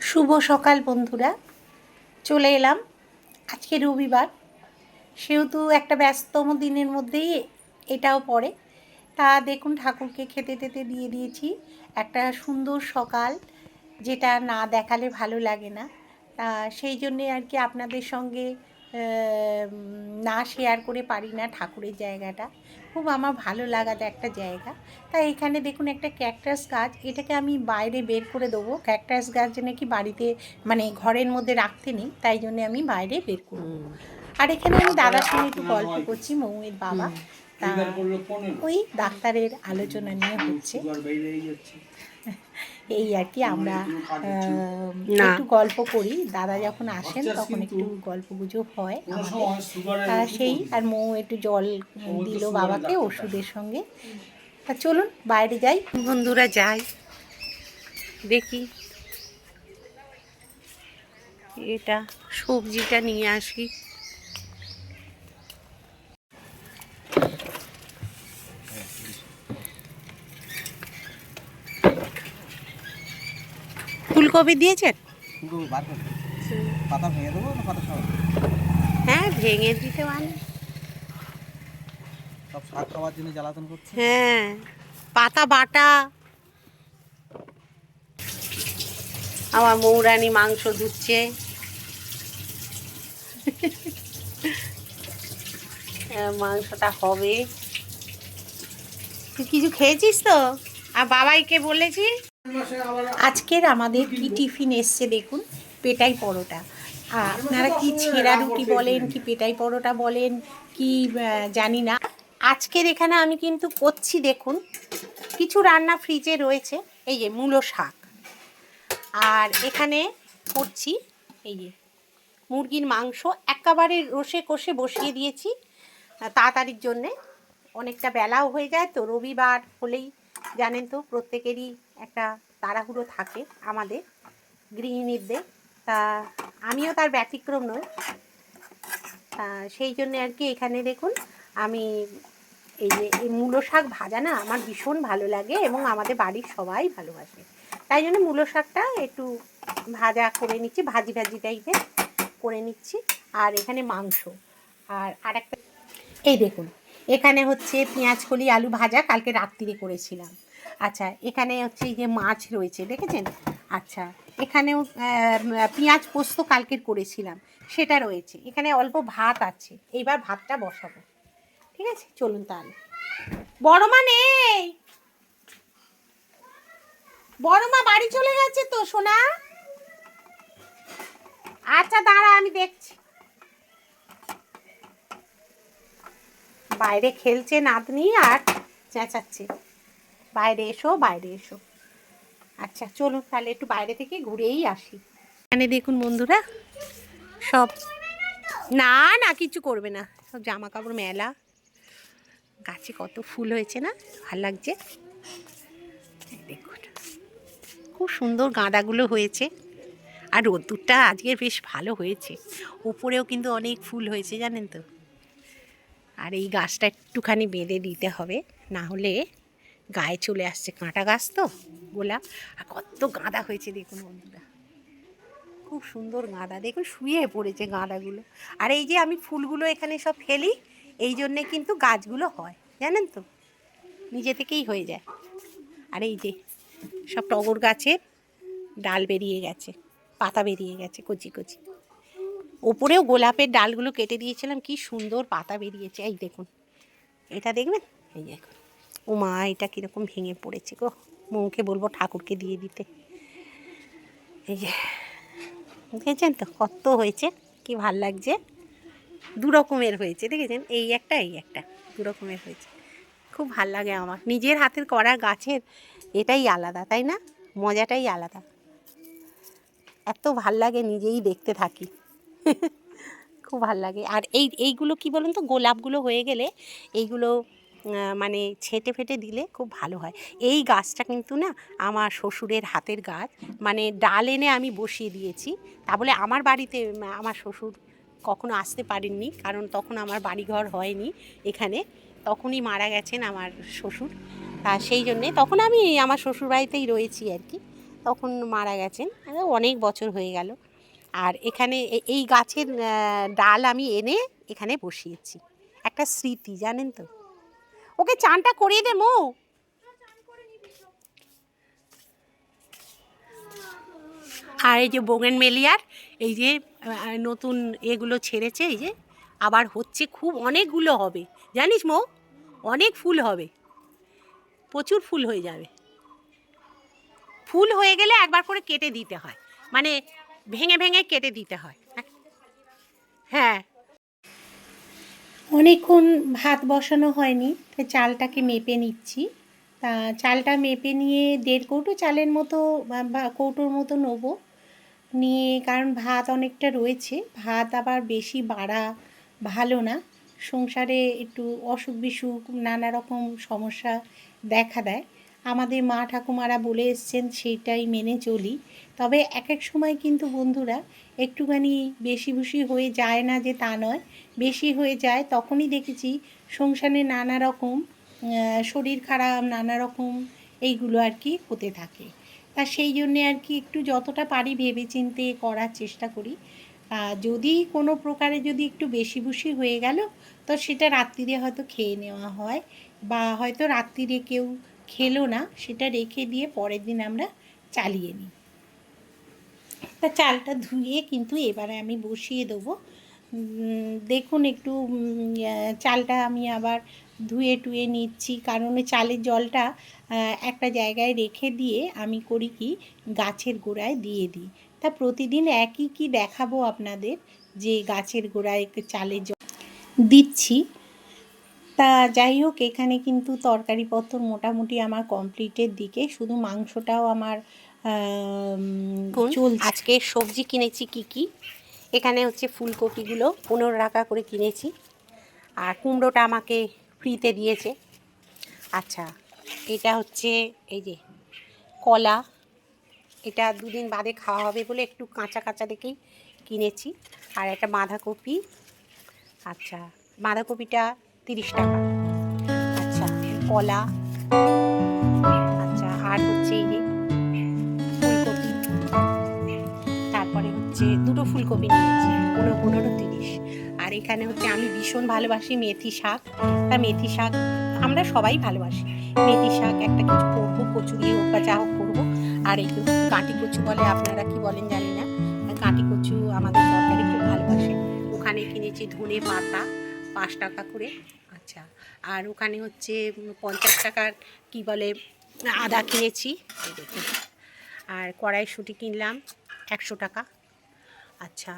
শুভ সকাল বন্ধুরা, চলে এলাম। আজকে রবিবার, সেহেতু একটা ব্যস্ততম দিনের মধ্যেই এটাও পড়ে। তা দেখুন, ঠাকুরকে খেতে টেতে দিয়ে দিয়েছি। একটা সুন্দর সকাল, যেটা না দেখালে ভালো লাগে না। তা সেই জন্যে আর কি আপনাদের সঙ্গে না শেয়ার করে পারি না ঠাকুরের জায়গাটা। খুব আমার ভালো লাগার একটা জায়গা। তাই এখানে দেখুন একটা ক্যাকটাস গাছ, এটাকে আমি বাইরে বের করে দেবো। ক্যাকটাস গাছ নাকি বাড়িতে মানে ঘরের মধ্যে রাখতে নেই, তাই জন্যে আমি বাইরে বের করব। আর এখানে আমি দাদার সঙ্গে একটু গল্প করছি, মৌয়ের বাবা। তা ওই ডাক্তারের আলোচনা নিয়ে হচ্ছে, এই আর কি। আমরা একটু গল্প করি, দাদা যখন আসেন তখন একটু গল্প গুজব হয় আমাদের। সেই আর মৌ একটু জল দিল বাবাকে ওষুধের সঙ্গে। তা চলুন বাইরে যাই বন্ধুরা, যাই দেখি এটা সবজিটা নিয়ে আসি। ফুলকপি দিয়েছেন? পাতা ভেঙে দেবো না পাতা সব? হ্যাঁ, ভেঙে দিতে পারেন। সব শাক খাওয়ার জন্য জ্বালাতন করছে। হ্যাঁ, পাতা বাটা। আমার মৌরানী মাংস ধুচ্ছে। মাংসটা হবে। তুই কিছু খেয়েছিস তো? আর বাবাইকে বলেছি। আজকের আমাদের কি টিফিন এসছে দেখুন, পেটাই পরোটা। আপনারা কি ছেঁড়া রুটি বলেন, কি পেটাই পরোটা বলেন, কি জানি না। আজকের এখানে আমি কিন্তু করছি, দেখুন কিছু রান্না ফ্রিজে রয়েছে। এই যে মূলো শাক, আর এখানে করছি এই যে মুরগির মাংস। একেবারে রসে কষে বসিয়ে দিয়েছি তাড়াতাড়ির জন্যে। অনেকটা বেলাও হয়ে যায় তো, রবিবার হলেই জানেন তো প্রত্যেকেরই একটা তাড়াহুড়ো থাকে আমাদের গৃহিণীদের। তা আমিও তার ব্যতিক্রম নই। তা সেই জন্যে আর কি এখানে দেখুন আমি এই যে এই মূলো শাক ভাজা না আমার ভীষণ ভালো লাগে, এবং আমাদের বাড়ির সবাই ভালোবাসে। তাই জন্য মূলো শাকটা একটু ভাজা করে নিচ্ছি, ভাজি ভাজি টাইপের করে নিচ্ছি। আর এখানে মাংস, আর আরেকটা এই দেখুন, এখানে হচ্ছে পেঁয়াজকলি আলু ভাজা, কালকে রাত্রিরে করেছিলাম। আচ্ছা, এখানে হচ্ছে এই যে মাছ রয়েছে দেখেছেন। আচ্ছা, এখানেও পেঁয়াজ পোস্ত কালকের করেছিলাম, সেটা রয়েছে। এখানে অল্প ভাত আছে, এইবার ভাতটা বসাবো। ঠিক আছে, চলুন তাহলে। বড় মা নেই, বড় মা বাড়ি চলে গেছে তো সোনা। আচ্ছা দাঁড়া, আমি দেখছি। বাইরে খেলছে নাতনি আর চেঁচাচ্ছে, বাইরে এসো বাইরে এসো। আচ্ছা চলুন তাহলে একটু বাইরে থেকে ঘুরেই আসি। এখানে দেখুন বন্ধুরা, সব না না কিছু করবে না, সব জামা কাপড় মেলা। গাছে কত ফুল হয়েছে না, ভাল লাগছে। দেখুন খুব সুন্দর গাঁদাগুলো হয়েছে, আর রোদ্দুরটা আজকে বেশ ভালো হয়েছে। উপরেও কিন্তু অনেক ফুল হয়েছে জানেন তো। আর এই গাছটা একটুখানি বেঁধে দিতে হবে, না হলে গায়ে চলে আসছে। কাঁটা গাছ তো, গোলাপ। আর কত গাঁদা হয়েছে দেখুন বন্ধুরা, খুব সুন্দর গাঁদা। দেখুন শুয়ে পড়েছে গাঁদাগুলো। আর এই যে আমি ফুলগুলো এখানে সব ফেলি, এই জন্যে কিন্তু গাছগুলো হয় জানেন তো, নিজে থেকেই হয়ে যায়। আর এই যে সব টগর গাছের ডাল বেরিয়ে গেছে, পাতা বেরিয়ে গেছে কচি কচি। ওপরেও গোলাপের ডালগুলো কেটে দিয়েছিলাম, কি সুন্দর পাতা বেরিয়েছে। এই দেখুন, এটা দেখবেন, এই দেখুন। ও মা, এটা কীরকম ভেঙে পড়েছে গো, মৌকে বলবো ঠাকুরকে দিয়ে দিতে। এই যে দেখেছেন তো কত হয়েছে, কি ভাল লাগছে। দু রকমের হয়েছে দেখেছেন, এই একটা এই একটা, দু রকমের হয়েছে। খুব ভাল লাগে আমার, নিজের হাতের করা গাছের এটাই আলাদা, তাই না? মজাটাই আলাদা। এত ভাল লাগে, নিজেই দেখতে থাকি। খুব ভাল লাগে। আর এইগুলো কি বলুন তো, গোলাপগুলো হয়ে গেলে এইগুলো মানে ছেঁটে ফেটে দিলে খুব ভালো হয়। এই গাছটা কিন্তু না আমার শ্বশুরের হাতের গাছ, মানে ডাল এনে আমি বসিয়ে দিয়েছি। তা বলে আমার বাড়িতে আমার শ্বশুর কখনো আসতে পারেননি, কারণ তখন আমার বাড়িঘর হয়নি এখানে, তখনই মারা গেছেন আমার শ্বশুর। তা সেই জন্যে তখন আমি আমার শ্বশুর বাড়িতেই রয়েছি আর কি। তখন মারা গেছেন, অনেক বছর হয়ে গেল। আর এখানে এই গাছের ডাল আমি এনে এখানে বসিয়েছি, একটা স্মৃতি, জানেন তো। ওকে চানটা করিয়ে দে মো। আর এই যে বোগেনভেলিয়ার এই যে নতুন এগুলো ছেড়েছে, এই যে আবার হচ্ছে, খুব অনেকগুলো হবে জানিস মো, অনেক ফুল হবে, প্রচুর ফুল হয়ে যাবে। ফুল হয়ে গেলে একবার করে কেটে দিতে হয়, মানে ভেঙে ভেঙে কেটে দিতে হয়। হ্যাঁ, অনেকক্ষণ ভাত বসানো হয়নি, তাই চালটাকে মেপে নিচ্ছি। তা চালটা মেপে নিয়ে 1.5 কৌটো চালের মতো বা কৌটোর মতো নেবো নিয়ে, কারণ ভাত অনেকটা রয়েছে। ভাত আবার বেশি বাড়া ভালো না, সংসারে একটু অসুখ বিসুখ নানা রকম সমস্যা দেখা দেয়। আমাদের মা ঠাকুমারা বলে এসছেন, সেইটাই মেনে চলি। তবে এক এক সময় কিন্তু বন্ধুরা একটুখানি বেশি বুশি হয়ে যায় না, যে তা নয়, বেশি হয়ে যায়। তখনই দেখেছি সংসারে নানা রকম শরীর খারাপ, নানা রকম এইগুলো আর কি হতে থাকে। তা সেই জন্যে আর কি একটু যতটা পারি ভেবেচিন্তে করার চেষ্টা করি। যদি কোনো প্রকারে যদি একটু বেশি বুশি হয়ে গেল, তো সেটা রাত্রিরে হয়তো খেয়ে নেওয়া হয়, বা হয়তো রাত্রিরে কেউ খেলো না, সেটা রেখে দিয়ে পরের দিন আমরা চালিয়ে নিই। তা চালটা ধুয়ে কিন্তু এবারে আমি বসিয়ে দেবো। দেখুন একটু চালটা আমি আবার ধুয়ে টুয়ে নিচ্ছি, কারণ চালের জলটা একটা জায়গায় রেখে দিয়ে আমি করি কি, গাছের গোড়ায় দিয়ে দিই। তা প্রতিদিন একই কি দেখাবো আপনাদের, যে গাছের গোড়ায় চালের জল দিচ্ছি। তা যাই হোক, এখানে কিন্তু তরকারিপত্র মোটামুটি আমার কমপ্লিটের দিকে, শুধু মাংসটাও আমার চলছে। আজকে সবজি কিনেছি কি কি, এখানে হচ্ছে ফুলকপিগুলো 15 টাকা করে কিনেছি, আর কুমড়োটা আমাকে ফ্রিতে দিয়েছে। আচ্ছা, এটা হচ্ছে এই যে কলা, এটা 2 দিন বাদে খাওয়া হবে বলে একটু কাঁচা কাঁচা দেখেই কিনেছি। আর একটা বাঁধাকপি, আচ্ছা বাঁধাকপিটা 30 টাকা। আচ্ছা, কলা, আচ্ছা, আর হচ্ছে এই যে ফুলকপি, তারপরে হচ্ছে 2টো ফুলকপি নিয়েছি, 15-30। আর এখানে হচ্ছে আমি ভীষণ ভালোবাসি মেথি শাক, তা মেথি শাক আমরা সবাই ভালোবাসি। মেথি শাক একটা কিছু করবো, কচুরি হোক বা যা হোক করবো। আর এই কাঁটি কচু বলে, আপনারা কি বলেন জানি না, কাঁটি কচু আমাদের তরকারি খুব ভালোবাসে। ওখানে কিনেছি ধনে পাতা 5 টাকা করে। আচ্ছা, আর ওখানে হচ্ছে 50 টাকার কি বলে আদা কিনেছি, এই দেখুন। আর কড়াইশুঁটি কিনলাম 100 টাকা। আচ্ছা,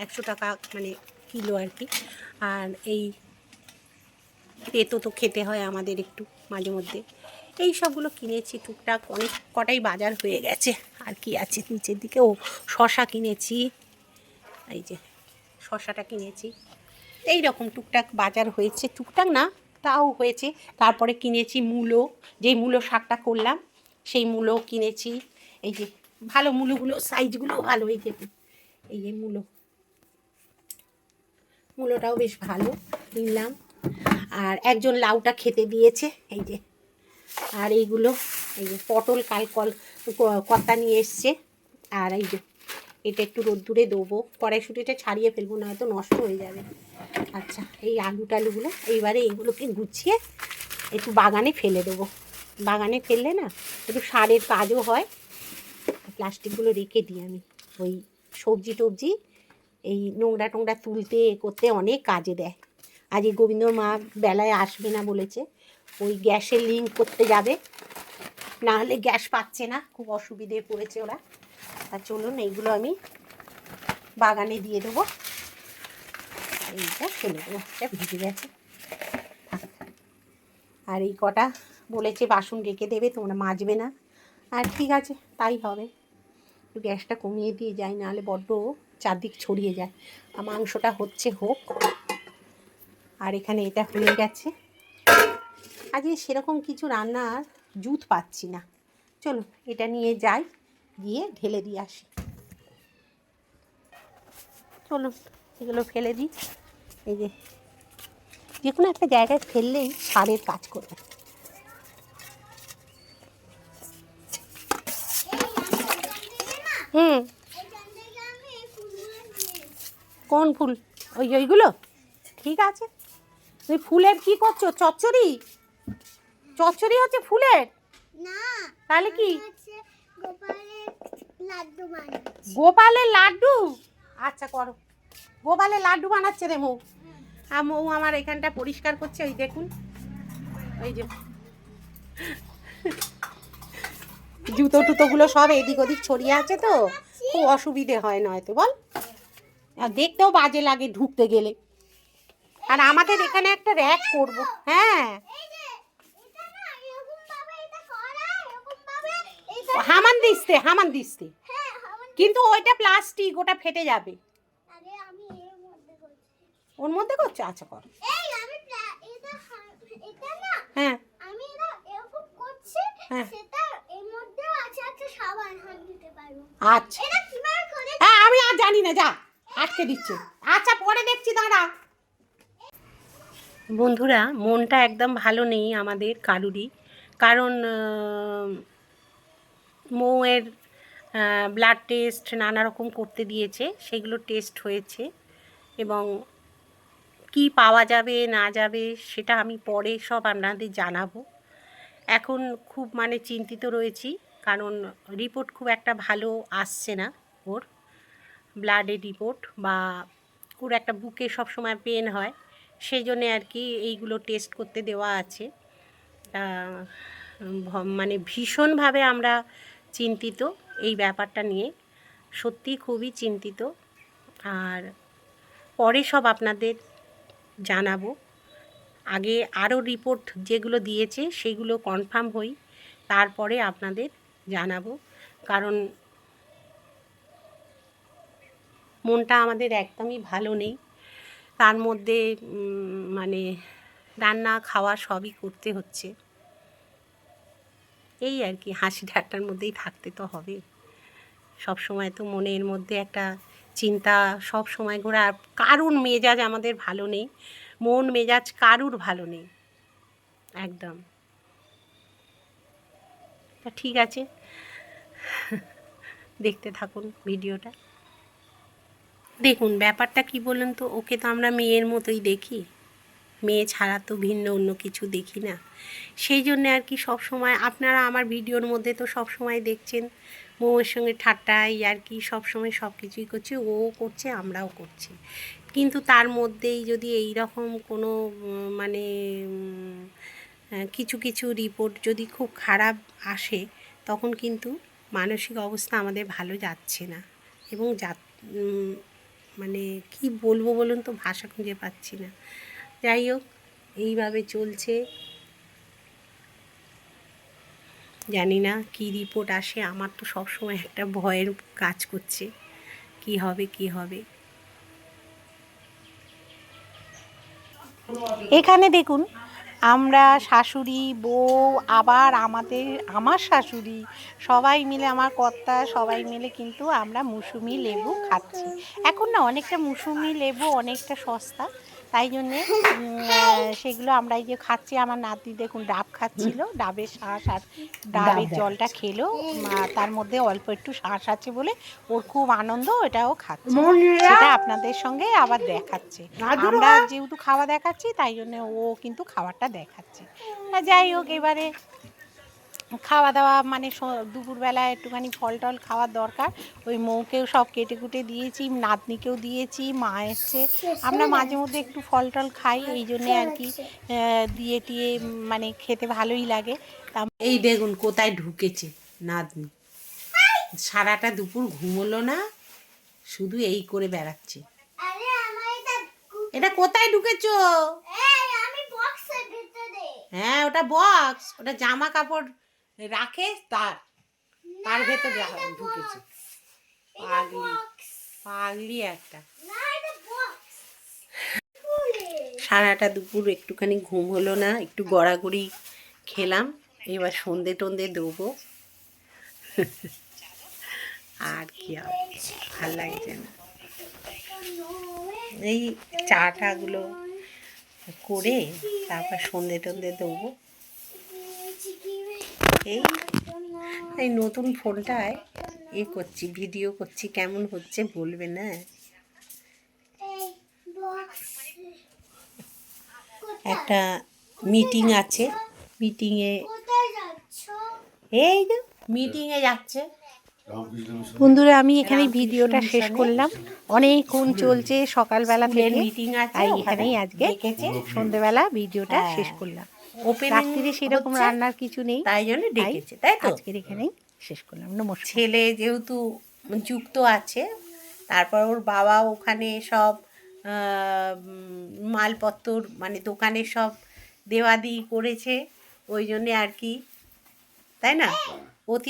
100 টাকা মানে কিলো আর কি। আর এই তেতো তো খেতে হয় আমাদের একটু মাঝে মধ্যে, এই সবগুলো কিনেছি টুকটাক, অনেক কটাই বাজার হয়ে গেছে। আর কি আছে নিচের দিকে, ও শশা কিনেছি, এই যে শশাটা কিনেছি। এই রকম টুকটাক বাজার হয়েছে, টুকটাক না তাও হয়েছে। তারপরে কিনেছি মূলো, যেই মূলো শাকটা করলাম সেই মূলো কিনেছি। এই যে ভালো মূলোগুলো, সাইজগুলো ভালো, এই যে এই যে মূলোটাও বেশ ভালো কিনলাম। আর একজন লাউটা খেতে দিয়েছে, এই যে। আর এইগুলো এই যে পটল কর্তা নিয়ে এসছে। আর এই যে এটা একটু রোদ্দুরে দেবো, কড়াইশুঁটিটা ছাড়িয়ে ফেলবো, না হয়তো নষ্ট হয়ে যাবে। আচ্ছা, এই আলু টালুগুলো এইবারে এইগুলোকে গুছিয়ে একটু বাগানে ফেলে দেবো। বাগানে ফেললে না একটু সারের কাজও হয়। প্লাস্টিকগুলো রেখে দিই আমি, ওই সবজি টবজি এই নোংরা টোংরা তুলতে করতে অনেক কাজে দেয়। আজ এই গোবিন্দর মা বেলায় আসবে না বলেছে, ওই গ্যাসের লিঙ্ক করতে যাবে, না হলে গ্যাস পাচ্ছে না, খুব অসুবিধে পড়েছে ওরা। তা চলুন এইগুলো আমি বাগানে দিয়ে দেবো। এইটা ফেলে দেবো, এটা ভিজে গেছে। আর এই কটা বলেছে বাসন রেখে দেবে, তোমরা মাজবে না। আর ঠিক আছে, তাই হবে। একটু গ্যাসটা কমিয়ে দিয়ে যাই, নাহলে বড্ড চারদিক ছড়িয়ে যায়। আর মাংসটা হচ্ছে হোক। আর এখানে এটা হয়ে গেছে। আজকে সেরকম কিছু রান্নার জুত পাচ্ছি না, চলুন এটা নিয়ে যাই, গিয়ে ঢেলে দিয়ে আসি। চলুন এগুলো ফেলে দিই। এই যে কোনো একটা জায়গায় ফেললেই সারের কাজ করবে। কোন ফুল? ওইগুলো? ঠিক আছে। তুমি ফুলের কি করছো? চচ্চড়ি? চচ্চড়ি হচ্ছে ফুলের? না, তাহলে কি? হচ্ছে গোপালের লাড্ডু বানাচ্ছি। গোপালের লাড্ডু? আচ্ছা করো। গোপালের লাড্ডু বানাচ্ছে রে মৌ। আর মৌ আমার এখানটা পরিষ্কার করছে, ওই দেখুন। ওই যে জুতো টুতোগুলো সব এদিক ওদিক ছড়িয়ে আছে তো খুব অসুবিধে হয় নয়তো বল। আর দেখতেও বাজে লাগে ঢুকতে গেলে। আর আমাদের এখানে একটা র্যাক করব। হ্যাঁ, এই যে এটা না এরকম ভাবে এটা করা এরকম ভাবে এটা হামান দিস্তে হ্যাঁ আমার কিন্তু ওইটা প্লাস্টিক, ওটা ফেটে যাবে। আরে আমি এর মধ্যে করছি। ওর মধ্যে করছো? আচ্ছা কর। এই আমি এটা না হ্যাঁ আমি এটা এরকম করছি হ্যাঁ সেটা এর মধ্যে আছে একটা সাবান হাত দিতে পারবো। আচ্ছা। এটা কিভাবে করে? হ্যাঁ আমি আর জানি না, যা আটকে দিচ্ছে। আচ্ছা পরে দেখছি, দাঁড়া। বন্ধুরা, মনটা একদম ভালো নেই আমাদের কারুরই, কারণ মৌয়ের ব্লাড টেস্ট নানা রকম করতে দিয়েছে, সেগুলো টেস্ট হয়েছে এবং কি পাওয়া যাবে না যাবে সেটা আমি পরে সব আপনাদের জানাবো। এখন খুব মানে চিন্তিত রয়েছি, কারণ রিপোর্ট খুব একটা ভালো আসছে না ওর ব্লাডের রিপোর্ট, বা ওর একটা বুকে সবসময় পেন হয়, সেই জন্যে আর কি এইগুলো টেস্ট করতে দেওয়া আছে। মানে ভীষণভাবে আমরা চিন্তিত এই ব্যাপারটা নিয়ে, সত্যি খুবই চিন্তিত। আর পরে সব আপনাদের জানাবো। আগে আরও রিপোর্ট যেগুলো দিয়েছে সেগুলো কনফার্ম হই, তারপরে আপনাদের জানাবো। কারণ মনটা আমাদের একদমই ভালো নেই, তার মধ্যে মানে রান্না খাওয়া সবই করতে হচ্ছে। এই আর কি, হাসি ঠাট্টার মধ্যেই থাকতে তো হবে। সব সময় তো মনের মধ্যে একটা চিন্তা সব সময় ঘোরে। আর কারুর মেজাজ আমাদের ভালো নেই, মন মেজাজ কারুর ভালো নেই একদম। তা ঠিক আছে, দেখতে থাকুন ভিডিওটা। দেখুন ব্যাপারটা কি বলুন তো, ওকে তো আমরা মেয়ের মতোই দেখি, মেয়ে ছাড়া তো ভিন্ন অন্য কিছু দেখি না। সেই জন্য আর কি সব সময় আপনারা আমার ভিডিওর মধ্যে তো সব সময় দেখছেন বউয়ের সঙ্গে ঠাট্টা আর কি সব সময় সব কিছুই করছে, ও করছে আমরাও করছি। কিন্তু তার মধ্যেই যদি এই রকম কোনো মানে কিছু কিছু রিপোর্ট যদি খুব খারাপ আসে, তখন কিন্তু মানসিক অবস্থা আমাদের ভালো যাচ্ছে না। এবং মানে কি বলবো বলুন তো, ভাষা খুঁজে পাচ্ছি না। যাই হোক, এইভাবে চলছে। জানি না কি রিপোর্ট আসে, আমার তো সব সময় একটা ভয়ের কাজ করছে, কি হবে কি হবে। এখানে দেখুন, আমরা শাশুড়ি বউ আবার আমার শাশুড়ি সবাই মিলে, আমার কর্তা সবাই মিলে কিন্তু আমরা মুসুমি লেবু খাচ্ছি। এখন না অনেকটা মুসুমি লেবু অনেকটা সস্তা, তাই জন্যে সেগুলো আমরা এই যে খাচ্ছি। আমার নাতি দেখুন ডাব খাচ্ছিল, ডাবের শাঁস আর ডাবের জলটা খেলো, তার মধ্যে অল্প একটু শাঁস আছে বলে ওর খুব আনন্দ, এটাও খাচ্ছে। সেটা আপনাদের সঙ্গে আবার দেখাচ্ছে। আমরা যেহেতু খাওয়া দেখাচ্ছি তাই জন্য ও কিন্তু খাবারটা দেখাচ্ছে। যাই হোক, এবারে খাওয়া দাওয়া মানে দুপুরবেলা একটুখানি ফল টল খাওয়ার দরকার। ওই মৌকেও সব কেটে কুটে দিয়েছি, নাতনিকেও দিয়েছি, মা এসছে। আমরা মাঝে মধ্যে একটু ফল টল খাই, এই জন্যে আর কি দিয়ে টিয়ে মানে খেতে ভালোই লাগে। এই দেখুন কোথায় ঢুকেছে নাতনি, সারাটা দুপুর ঘুমোলো না, শুধু এই করে বেড়াচ্ছে। আরে আমার এটা কোথায় ঢুকেছো? এই আমি বক্সের ভিতরে। হ্যাঁ ওটা বক্স, ওটা জামা কাপড় রাখে তার ভেতর ঢুকেছে। পাগলি পাগলি একটা। না এটা বক্স। সারাটা দুপুর একটুখানি ঘুম হলো না, একটু গড়াগড়ি খেলাম, এবার সন্ধে টন্ধে দেবো। আর কি আর ভাল লাগছে না। এই চাটাগুলো করে তারপর সন্ধে টন্ধে দেবো। এই নতুন ফোনটায় করছি, ভিডিও করছি, কেমন হচ্ছে বলবে না। একটা মিটিং আছে, মিটিংয়ে কোথায় যাচ্ছ? এই যে মিটিংয়ে যাচ্ছে। বন্ধুরা, আমি এখানে ভিডিওটা শেষ করলাম। অনেকক্ষণ চলছে সকালবেলা থেকে মিটিং আছে, আর এখানেই আজকে সন্ধ্যেবেলা ভিডিওটা হ্যাঁ। শেষ করলাম। Opening রাত্রিরে সেরকম হচ্ছে, রান্নার কিছু নেই, তাই জন্য ডেকেছে, তাই তো? আজকের এখানেই শেষ করলাম। নমস্কার। ছেলে যেহেতু যুক্ত আছে, তারপর ওর বাবা ওখানে সব মালপত্র মানে দোকানে সব দেওয়াদি করেছে, ওই জন্যে আর কি, তাই না? অতি